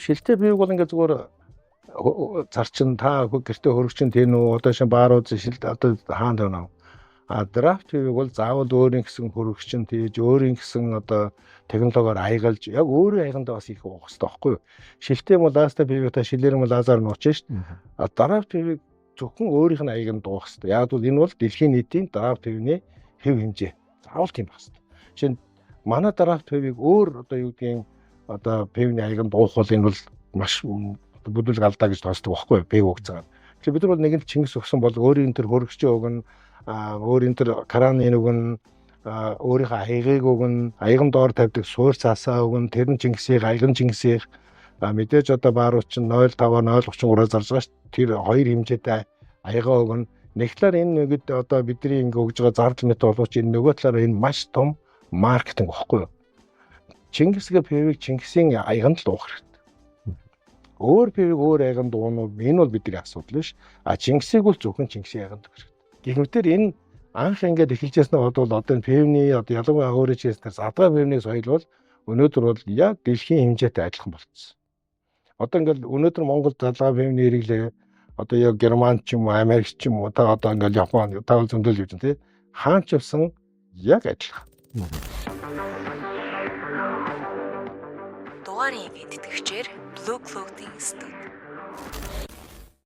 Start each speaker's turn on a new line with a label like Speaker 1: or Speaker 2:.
Speaker 1: Шилтэй биег бол ингээд зүгээр зарчин та гэртээ хөрөгчин тийм үү одоо шин баарууд шилд одоо хаана тавина. Драфт биег бол заавал өөрийн гэсэн хөрөгчин тийж өөрийн гэсэн одоо технологиор аягалж яг өөрийн аягандаа бас их уух хэрэгтэй байхгүй юу? Шилтэй бол ласта биег та шилээр нь лазаар нь уучна шүү дээ. Драфт биег зөвхөн өөрийнх нь аяганд дуух хэрэгтэй. Яг бол энэ бол дэлхийн нийтийн драфт бивний хэв хэмжээ. Заавал тийм байх хэрэгтэй. Жишээ нь манай драфт бивийг өөр одоо юу гэдгийг одоо бивний аяганд дуух бол энэ бол маш бүдүүл галдаа гэж тоосдог байхгүй юу? Бив угцаад. Тэгэхээр бид нар бол нэг л Чингис өгсөн бол өөрийн тэр хөрөгчийн өгн өөрийн тэр краны өгн өөрийнхөө аягийг өгн аяган доор тавьдаг суур цаасаа өгн тэр нь Чингисийг аяган Чингисийг мэдээж одоо баарууч нь 0.5 0.33 зарж байгаа ш. Тэр хоёр хэмжээтэй аягаа өгн нэг талаар энэ нэгэд одоо бидний ингээ өгж байгаа зардал мэт боловч энэ нөгөө талаар энэ маш том маркетинг багхгүй юу? Чингисгээ пивийг Чингисийн аяганд л уух хэрэгтэй. Өөр пивийг өөр аяганд уунуу энэ бол бидний асуудал биш. Чингисийг бол зөвхөн Чингисийн аяганд өгөх хэрэгтэй. Гэхдээ энэ анх ингээд эхэлжсэн нь одоо энэ пивний одоо ялангуяа өөрөө чийсэн задгаа пивний соёл бол өнөөдөр бол яг дэлхийн хэмжээтэй адилхан болчихсон. Одоо ингээд өнөөдөр Монгол задгаа пивний хэрэглээ одоо яг Герман ч юм уу Америк ч юм уу та одоо ингээд Япон тавал зөндөл гэж тийм хаан ч явсан яг адилхан.
Speaker 2: Дугаарыг эдтгэгчээр Blue Clothing Studio